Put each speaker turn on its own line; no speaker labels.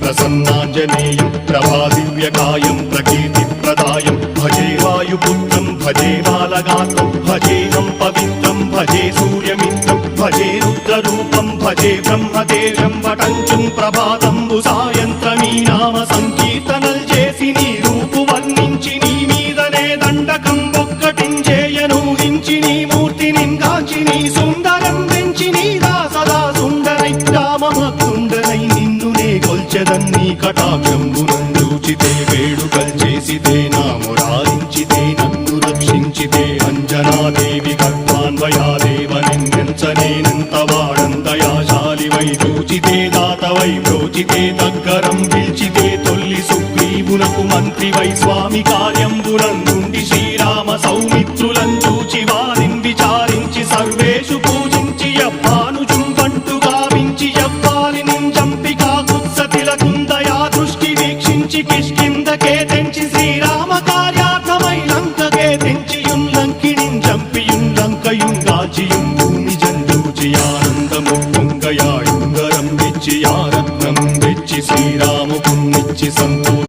ప్రసన్నాంజనేయం ప్రభాదివ్యకాయం ప్రకీర్తిప్రదాయం భజే వాయుపుత్రం భజే బాలగాత్రం భజేహం పవిత్రం భజే సూర్యమిత్రం భజే రుద్రరూపం భజే బ్రహ్మదేవం వటంచుం ప్రభాతంబు సాయంత్రమీ నామ సంకీర్తనల్ చేసి నీ రూపు వర్ణించి నీ మీదనే దండకం ఒక్కటించేయనూహించి నీ మూర్తిని గాంచి నీ సుందరం పెంచి నీ దాసదా సుందరై రామభక్తుండనై నిన్నునే కొల్చెదన్నీ కటాక్షంబునందూచితే వేడుకల్ చేసితే నా మురారించితే నన్ను రక్షించితే అంజనాదేవి గర్భాన్వయాదేవనెంచనేనంత వాడందయాశాలివై చూచితే దాతవై బ్రోచితే దగ్గరం పిల్చితే తొల్లి సుగ్రీవునకు మంత్రివై స్వామి కార్యంబులందుండి శ్రీరామ సౌమిత్రులం చూచి వారిని విచారించి సర్వేషు పూజించి యవ్వానుజుం పంటు గావించి యవ్వాలిని చంపి కాకుత్సతిలకుందయా దృష్టి వీక్షించి కిష్కిందకే తెంచి శ్రీరామ కార్యార్థమై లంకకే తెంచియుం లంకిణిం చంపియుం లంకయుం గాచియుం భూమి జందూచి ఆనందము పొంగయాయుంగరం తెచ్చి ఆరత్నం తెచ్చి శ్రీరామ